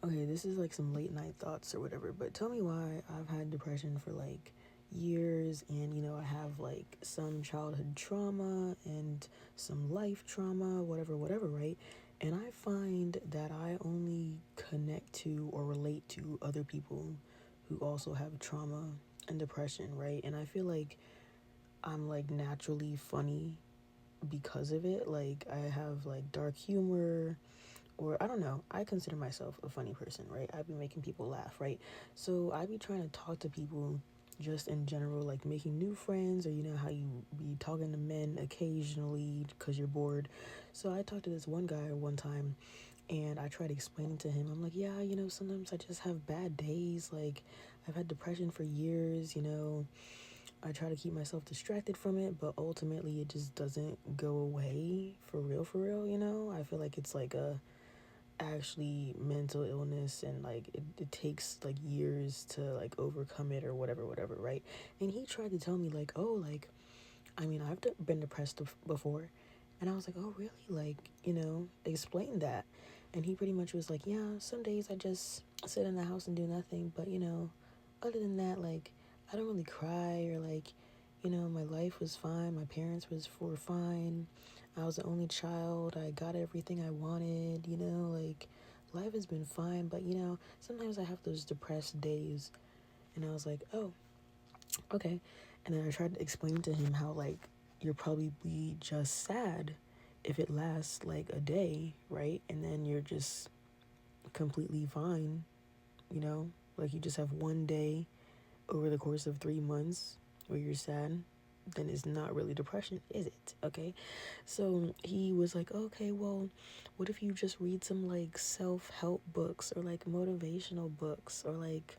Okay, this is like some late night thoughts or whatever, but tell me why I've had depression for like years, and I have like some childhood trauma and some life trauma, whatever, whatever, right? And I find that I only connect to or relate to other people who also have trauma and depression, right? And I feel like I'm like naturally funny because of it. Like I have like dark humor, or I don't know, I consider myself a funny person, right? I be making people laugh, right? So I be trying to talk to people just in general, like making new friends, or how you be talking to men occasionally because you're bored. So I talked to this one guy one time, and I tried explaining to him, I'm like, yeah, sometimes I just have bad days. Like I've had depression for years. I try to keep myself distracted from it, but ultimately it just doesn't go away for real, for real. I feel like it's like a actually mental illness, and like it takes like years to like overcome it or whatever, whatever, right? And he tried to tell me like, oh, like, I mean, I've been depressed before. And I was like, oh really? Like, explain that. And he pretty much was like, yeah, some days I just sit in the house and do nothing, but other than that, like, I don't really cry, or like, my life was fine, my parents were fine, I was the only child, I got everything I wanted, like, life has been fine. But sometimes I have those depressed days. And I was like, oh, okay. And then I tried to explain to him how, like, you're probably just sad if it lasts like a day, right? And then you're just completely fine, like you just have one day over the course of 3 months where you're sad. Then it's not really depression, is it? Okay. So he was like, okay, well, what if you just read some like self help books, or like motivational books, or like,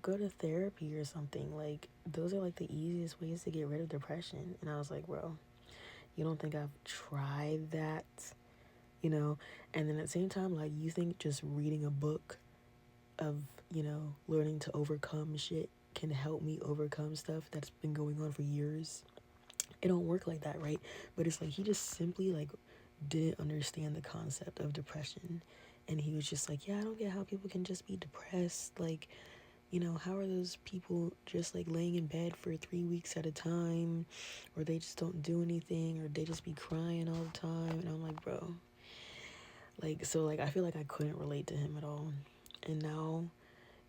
go to therapy or something? Like, those are like the easiest ways to get rid of depression. And I was like, bro, you don't think I've tried that? You know? And then at the same time, like, you think just reading a book of, learning to overcome shit can help me overcome stuff that's been going on for years? It don't work like that, right? But it's like he just simply like didn't understand the concept of depression. And he was just like, yeah, I don't get how people can just be depressed. Like, how are those people just like laying in bed for 3 weeks at a time, or they just don't do anything, or they just be crying all the time? And I'm like, bro, like, so like I feel like I couldn't relate to him at all. And now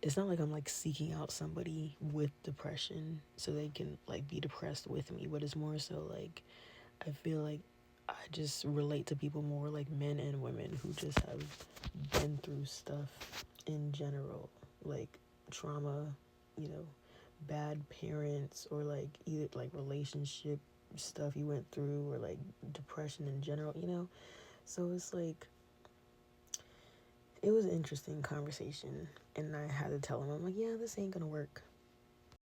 it's not like I'm like seeking out somebody with depression so they can like be depressed with me, but it's more so like I feel like I just relate to people more, like men and women who just have been through stuff in general, like trauma, you know, bad parents, or like either like relationship stuff you went through, or like depression in general. So it's like, it was an interesting conversation, and I had to tell him, I'm like, yeah, this ain't gonna work.